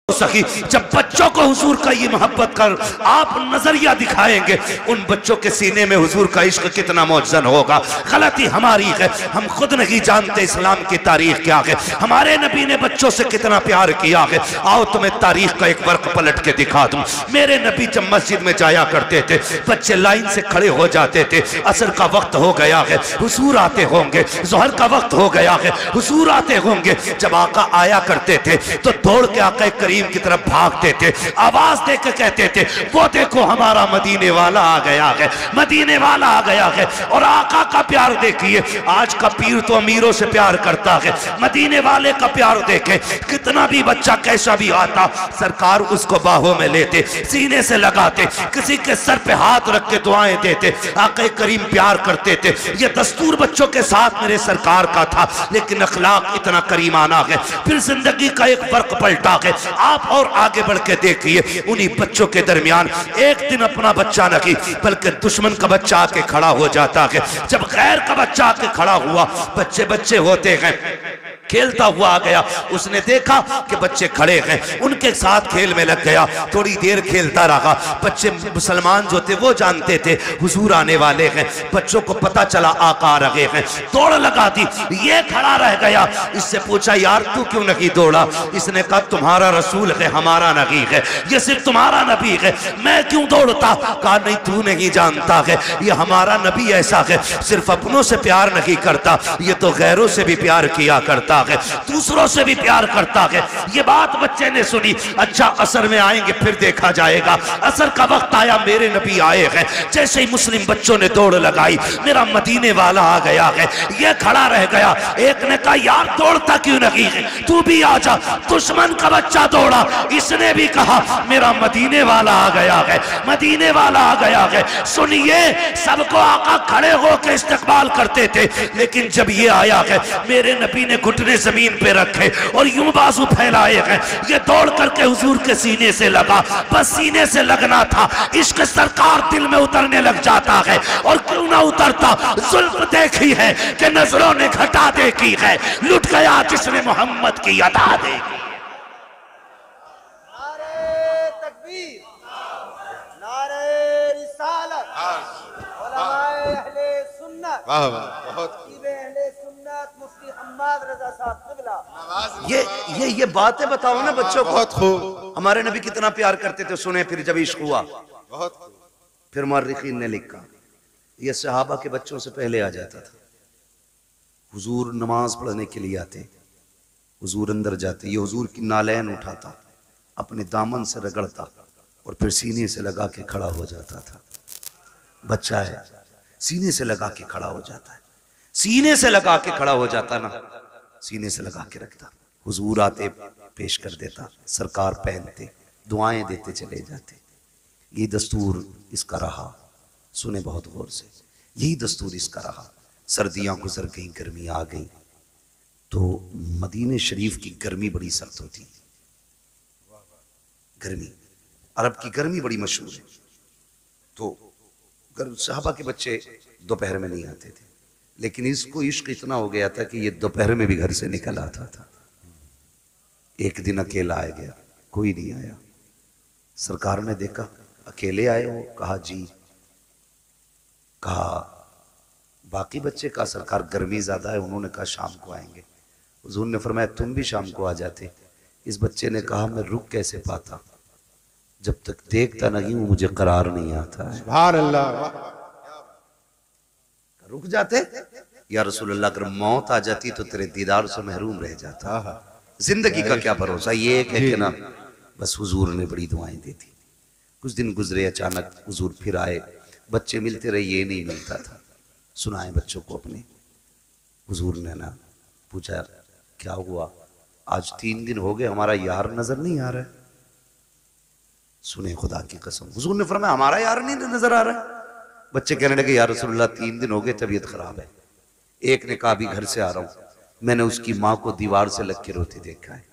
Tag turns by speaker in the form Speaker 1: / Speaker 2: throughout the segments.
Speaker 1: सकी जब बच्चों को हुजूर का ये मोहब्बत कर आप नजरिया दिखाएंगे, उन बच्चों के सीने में हुजूर का इश्क कितना मौजन होगा। गलती हमारी है, हम खुद नहीं जानते इस्लाम की तारीख क्या है, हमारे नबी ने बच्चों से कितना प्यार किया है। आओ तुम्हें तारीख का एक वर्क पलट के दिखा दूं। मेरे नबी जब मस्जिद में जाया करते थे, बच्चे लाइन से खड़े हो जाते थे, असर का वक्त हो गया है, हुजूर आते होंगे, जोहर का वक्त हो गया है, हुजूर आते होंगे। जब आका आया करते थे तो दौड़ के आका करीम की तरफ भागते थे, आवाज देकर कहते थे वो देखो हमारा मदीने वाला आ गया है, मदीने वाला आ गया है। और आका का प्यार देखिए, आज का पीर तो अमीरों से प्यार करता है, मदीने वाले का प्यार देखे, कितना भी बच्चा कैसा भी आता सरकार उसको बाहों में लेते, सीने से लगाते, किसी के सर पे हाथ रख के दुआएं देते। आका करीम प्यार करते थे। ये दस्तूर बच्चों के साथ मेरे सरकार का था, लेकिन अखलाक इतना करीमाना है। फिर जिंदगी का एक फर्क पलटा है। आप और आगे बढ़ के देखिए, उन्हीं बच्चों के दरमियान एक दिन अपना बच्चा नहीं बल्कि दुश्मन का बच्चा आके खड़ा हो जाता है। जब गैर का बच्चा आके खड़ा हुआ, बच्चे बच्चे होते हैं, खेलता हुआ आ गया, उसने देखा कि बच्चे खड़े हैं, उनके साथ खेल में लग गया। थोड़ी देर खेलता रहा। बच्चे मुसलमान जो थे वो जानते थे हुजूर आने वाले हैं, बच्चों को पता चला आका आ रहे हैं, दौड़ लगा दी। ये खड़ा रह गया, इससे पूछा यार तू क्यों नहीं दौड़ा? इसने कहा तुम्हारा रसूल है, हमारा नबी है, ये सिर्फ तुम्हारा नबी है, मैं क्यों दौड़ता? कहा नहीं तू नहीं जानता है, ये हमारा नबी ऐसा है, सिर्फ अपनों से प्यार नहीं करता, ये तो गैरों से भी प्यार किया करता है, दूसरों से भी प्यार करता है। ये बात बच्चे ने सुनी। अच्छा असर में आएंगे फिर देखा जाएगा। असर का वक्त आया, मेरे नबी आए हैं। जैसे ही मुस्लिम बच्चों ने दौड़ लगाई, मेरा मदीने वाला आ गया है। ये खड़ा रह गया। एक ने कहा यार दौड़ता क्यों नहीं है, तू भी आ जा। दुश्मन का बच्चा दौड़ा, इसने भी कहा मेरा मदीने वाला आ गया है, मदीने वाला आ गया है। सुनिए, सबको आका खड़े होकर इस्तकबाल करते थे, लेकिन जब ये आया है, मेरे नबी ने घुटने जमीन पे रखे और यूं बाजू फैलाए हैं। ये दौड़ करके हुजूर के सीने से लगा, बस सीने से लगना था। इश्क सरकार दिल में उतरने लग जाता है, और क्यों ना उतरता। जुल्म देखी है कि नजरों ने घटा देखी है, लुट गया जिसने मोहम्मद की अदा देखी।
Speaker 2: नारे तकबीर, नारे रिसालत, उलमाए अहले सुन्नत,
Speaker 3: वाह वाह, बहुत
Speaker 2: अहले सुन्नत, मुफ्ती हम्माद रजा साहब क़िबला।
Speaker 1: ये बातें बताओ ना बच्चों को।
Speaker 3: बहुत खूब।
Speaker 1: हमारे नबी कितना प्यार करते थे, सुने फिर जब इश्क हुआ।
Speaker 3: बहुत खूब।
Speaker 1: फिर मुअर्रिखीन ने लिखा, ये सहाबा के बच्चों से पहले आ जाता था। हुजूर नमाज पढ़ने के लिए आते, हुजूर अंदर जाते, ये हुजूर की नालैन उठाता, अपने दामन से रगड़ता और फिर सीने से लगा के खड़ा हो जाता था। बच्चा है, सीने से लगा के खड़ा हो जाता है, सीने से लगा के खड़ा हो जाता ना, सीने से लगा के रखता। हुजूर आते पेश कर देता, सरकार पहनते, दुआएं देते चले जाते। ये दस्तूर इसका रहा। सुने बहुत गौर से, यही दस्तूर इसका रहा। सर्दियां गुजर गई, गर्मी आ गई, तो मदीने शरीफ की गर्मी बड़ी सख्त होती। गर्मी, अरब की गर्मी बड़ी मशहूर है। तो सहाबा के बच्चे दोपहर में नहीं आते थे, लेकिन इसको इश्क इतना हो गया था कि ये दोपहर में भी घर से निकल आता था। एक दिन अकेला आ गया, कोई नहीं आया। सरकार ने देखा अकेले आए हो, कहा जी। कहा बाकी बच्चे, का सरकार गर्मी ज्यादा है, उन्होंने कहा शाम को आएंगे। हुजूर ने फरमाया तुम भी शाम को आ जाते। इस बच्चे ने कहा मैं रुक कैसे पाता, जब तक देखता नहीं हूं मुझे करार नहीं आता है।
Speaker 3: सुभान अल्लाह।
Speaker 1: रुक जाते या रसूल अल्लाह, अगर मौत आ जाती तो तेरे दीदार से महरूम रह जाता। जिंदगी का क्या भरोसा। ये एक है कि ना, बस हुजूर ने बड़ी दुआएं दी थी। कुछ दिन गुजरे, अचानक हुजूर फिर आए, बच्चे मिलते रहे, ये नहीं मिलता था। सुनाए बच्चों को अपने। हुजूर ने ना पूछा क्या हुआ, आज 3 दिन हो गए हमारा यार नजर नहीं आ रहा है। सुने खुदा की कसम, हुजूर ने फरमाया हमारा यार नहीं नजर आ रहा है। बच्चे कहने लगे या रसूलल्लाह 3 दिन हो गए, तबीयत खराब है। एक ने कहा अभी घर से आ रहा हूं, मैंने उसकी माँ को दीवार से लग के रोते देखा है।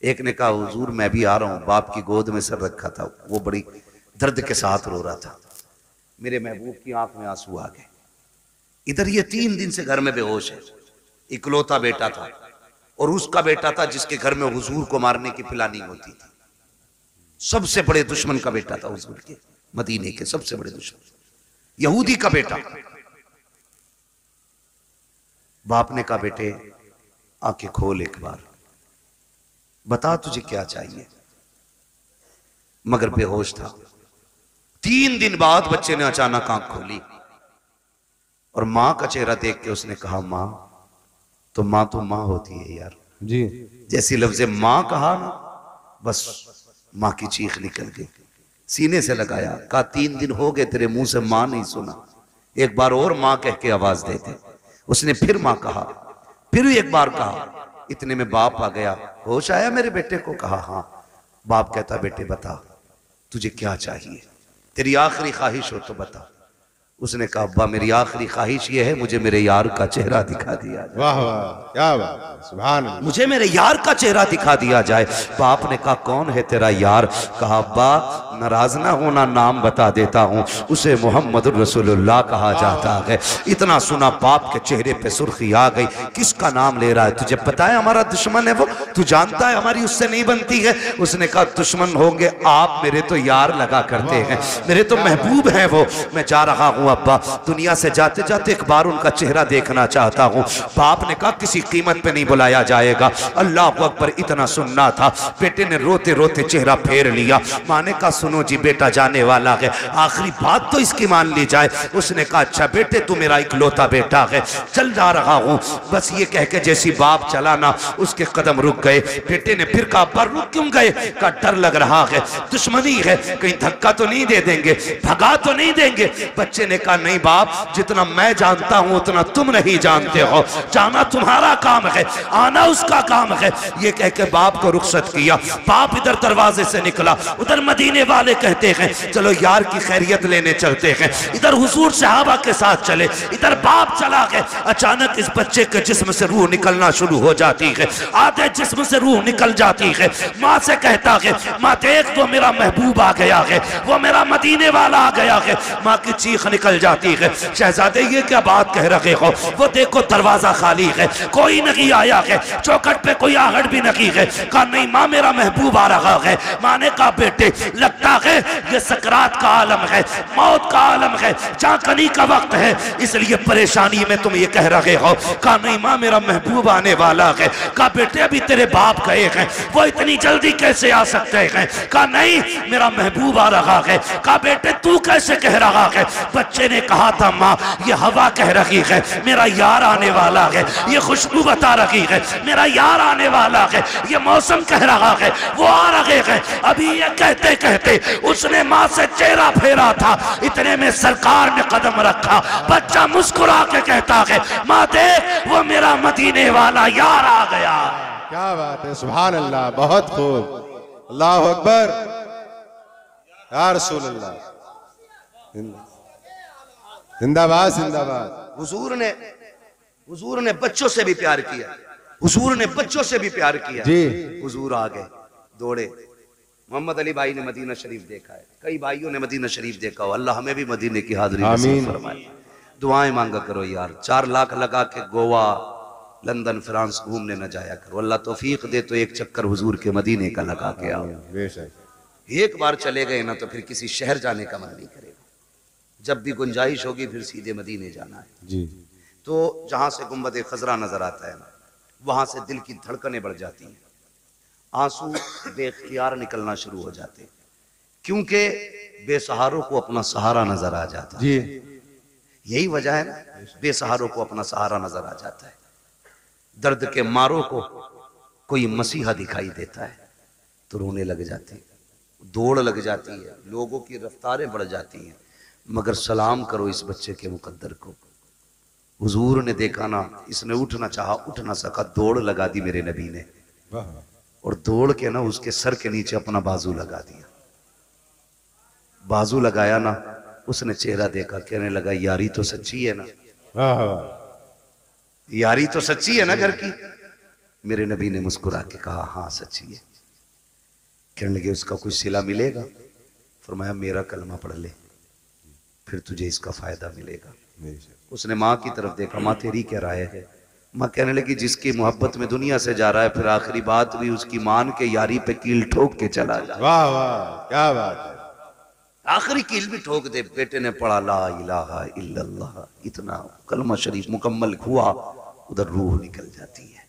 Speaker 1: एक ने कहा हुजूर मैं भी आ रहा हूं, बाप की गोद में सर रखा था, वो बड़ी दर्द के साथ रो रहा था, मेरे महबूब की आंख में आंसू आ गए। इधर ये 3 दिन से घर में बेहोश है, इकलौता बेटा था, और उसका बेटा था जिसके घर में हुजूर को मारने की प्लानिंग होती थी। सबसे बड़े दुश्मन का बेटा था हुजूर के, मदीने के सबसे बड़े दुश्मन, यहूदी का बेटा। बाप ने कहा बेटे आंखें खोल एक बार, बता तुझे क्या चाहिए। मगर बेहोश था। 3 दिन बाद बच्चे ने अचानक आंख खोली और मां का चेहरा देख के उसने कहा मां तो मां होती है यार
Speaker 3: जी।
Speaker 1: जैसी लफ्ज़े मां कहा ना, बस मां की चीख निकल गई, सीने से लगाया, कहा 3 दिन हो गए तेरे मुंह से मां नहीं सुना, एक बार और मां कह के आवाज दे दे। उसने फिर मां कहा, फिर एक बार कहा। इतने में बाप आ गया, होश आया मेरे बेटे को? कहा हाँ। बाप कहता बेटे बता तुझे क्या चाहिए, तेरी आखिरी ख्वाहिश हो तो बता। उसने कहा अब्बा मेरी आखिरी ख्वाहिश ये है मुझे मेरे यार का चेहरा दिखा दिया जाए।
Speaker 3: वाह वाह क्या बात, सुभान अल्लाह।
Speaker 1: मुझे मेरे यार का चेहरा दिखा दिया जाए। बाप ने कहा कौन है तेरा यार? कहा अब्बा नाराज ना होना, नाम बता देता हूँ, उसे मोहम्मद रसूलुल्लाह कहा जाता है। इतना सुना बाप के चेहरे पे सुर्खी आ गई, किसका नाम ले रहा है? तुझे पता है हमारा दुश्मन है वो, तू जानता है हमारी उससे नहीं बनती है। उसने कहा दुश्मन होंगे आप, मेरे तो यार लगा करते हैं, मेरे तो महबूब हैं वो। मैं जा रहा हूँ अब्बा, दुनिया से जाते जाते एक बार उनका चेहरा देखना चाहता हूँ। बाप ने कहा किसी कीमत पे नहीं बुलाया जाएगा। अल्लाह अकबर। इतना सुनना था, बेटे ने रोते रोते चेहरा फेर लिया। माँ ने कहा सुनो जी बेटा जाने वाला है, आखिरी बात तो इसकी मान ली जाए। उसने कहा अच्छा बेटे तू मेरा इकलौता बेटा है, चल जा रहा हूँ। बस ये कह के जैसी बाप चला ना, उसके कदम रुक गए। बेटे ने फिर कहा पर रुक क्यों गए? का डर लग रहा है, दुश्मनी है, कहीं धक्का तो नहीं दे देंगे, भगा तो नहीं देंगे। बच्चे ने कहा नहीं बाप, जितना मैं जानता हूं उतना तुम नहीं जानते हो, जाना तुम्हारा काम है, आना उसका काम है। ये कह के बाप को रुखसत किया। बाप इधर दरवाजे से निकला, उधर मदीने वाले कहते हैं चलो यार की खैरियत लेने चलते हैं। इधर हुजूर सहाबा के साथ चले, इधर बाप चला गया। अचानक इस बच्चे के जिस्म से रूह निकलना शुरू हो जाती है, आधे जिस्म से रूह निकल जाती है। माँ से कहता है माँ देख वो मेरा महबूब आ गया है, वो मेरा मदीने वाला आ गया है। माँ की चीख निकल जाती है, शहजादे ये क्या बात कह रहे हो? वो देखो दरवाजा खाली है, कोई नहीं आया है, चौखट पे कोई आहट भी नहीं है। कहा नहीं माँ मेरा महबूब आ रहा है। माँ ने कहा बेटे लगता है ये सकरात का आलम है, मौत का आलम है, चाकनी का वक्त है, इसलिए परेशानी में तुम ये कह रहे हो। कहा नहीं माँ मेरा महबूब आने वाला है। कहा बेटे अभी तेरे बाप गए हैं, वो इतनी जल्दी कैसे आ सकते हैं? कहा नहीं मेरा महबूब आ रहा है। कहा बेटे तू कैसे कह रहा है? बच्चे ने कहा था माँ ये हवा कह रही है मेरा यार आने वाला है, ये खुशबू बता रही है मेरा यार आने वाला है, ये मौसम कह रहा है वो आ रहे हैं। अभी ये कहते कहते उसने माँ से चेहरा फेरा था, इतने में सरकार ने कदम रखा। बच्चा मुस्कुरा के कहता है माँ देख वो मेरा मदीने वाला यार आ गया।
Speaker 3: क्या बात है, सुभान अल्लाह, बहुत खूब, अल्लाह अकबर, या रसूल अल्लाह, जिंदाबाद जिंदाबाद।
Speaker 1: हुजूर ने बच्चों से भी प्यार किया, हुजूर ने बच्चों से भी प्यार किया
Speaker 3: जी।
Speaker 1: हुजूर आ गए दौड़े। मोहम्मद अली भाई ने मदीना शरीफ देखा है, कई भाइयों ने मदीना शरीफ देखा हो, अल्लाह हमें भी मदीने की हाजिरी नसीब फरमाए। दुआएं मांगा करो यार, 4 लाख लगा के गोवा लंदन फ्रांस घूमने न जाया करो, अल्लाह तौफीक दे तो एक चक्कर हुजूर के मदीने का लगा के आओ। एक बार चले गए ना तो फिर किसी शहर जाने का मन नहीं करेगा, जब भी गुंजाइश होगी फिर सीधे मदीने जाना है
Speaker 3: जी।
Speaker 1: तो जहां से गुंबद खजरा नजर आता है ना, वहां से दिल की धड़कनें बढ़ जाती हैं, आंसू बेख्तियार निकलना शुरू हो जाते, क्योंकि बेसहारों को अपना सहारा नजर आ जाता है। यही वजह है ना, बेसहारों को अपना सहारा नजर आ जाता है। दर्द के मारों को कोई मसीहा दिखाई देता है तो रोने लग जाते हैं, दौड़ लग जाती है, लोगों की रफ्तारें बढ़ जाती हैं। मगर सलाम करो इस बच्चे के मुकद्दर को, हुजूर ने देखा ना, इसने उठना चाहा उठ ना सका, दौड़ लगा दी मेरे नबी ने, और दौड़ के ना उसके सर के नीचे अपना बाजू लगा दिया। बाजू लगाया ना, उसने चेहरा देखा, कहने लगा यारी तो सच्ची है ना, यारी तो सच्ची है ना घर की? मेरे नबी ने मुस्कुरा के कहा हाँ सच्ची है। कहने लगे उसका कुछ सिला मिलेगा? फरमाया मेरा कलमा पढ़ ले फिर तुझे इसका फायदा मिलेगा। उसने माँ की तरफ देखा, माँ तेरी क्या राय है? माँ कहने लगी जिसकी मोहब्बत में दुनिया से जा रहा है फिर आखिरी बात भी उसकी मान के यारी पे कील ठोक के चला जाए।
Speaker 3: वाह वाह क्या बात है।
Speaker 1: आखिरी कील भी ठोक दे। बेटे ने पढ़ा ला इलाहा इल्लल्लाह, इतना कलमा शरीफ मुकम्मल हुआ, उधर रूह निकल जाती है।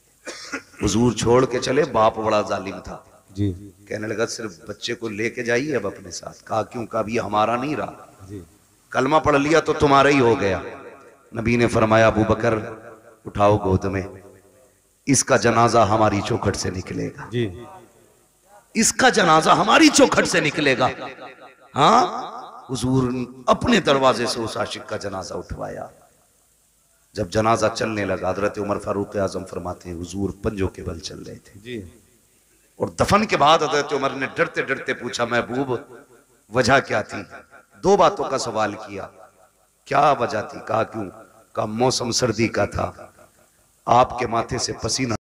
Speaker 1: हुजूर छोड़ के चले, बाप बड़ा जालिम था
Speaker 3: जी।
Speaker 1: कहने लगा सिर्फ बच्चे को लेके जाइए अब अपने साथ। कहा क्यों? कहा ये हमारा नहीं रहा, कलमा पढ़ लिया तो तुम्हारा ही हो गया। नबी ने फरमाया अबू बकर उठाओ गोद में, इसका जनाजा हमारी चौखट से निकलेगा
Speaker 3: जी।
Speaker 1: इसका जनाजा हमारी चौखट से निकलेगा। हाँ, हुजूर अपने दरवाजे से उस आशिक का जनाजा उठवाया। जब जनाजा चलने लगा हजरत उमर फारूक आजम फरमाते हैं हुजूर पंजों के बल चल रहे थे
Speaker 3: जी।
Speaker 1: और दफन के बाद हजरत उमर ने डरते डरते पूछा महबूब वजह क्या थी? दो बातों का सवाल किया। क्या वजह थी? कहा क्यों? कहा मौसम सर्दी का था, आपके माथे से पसीना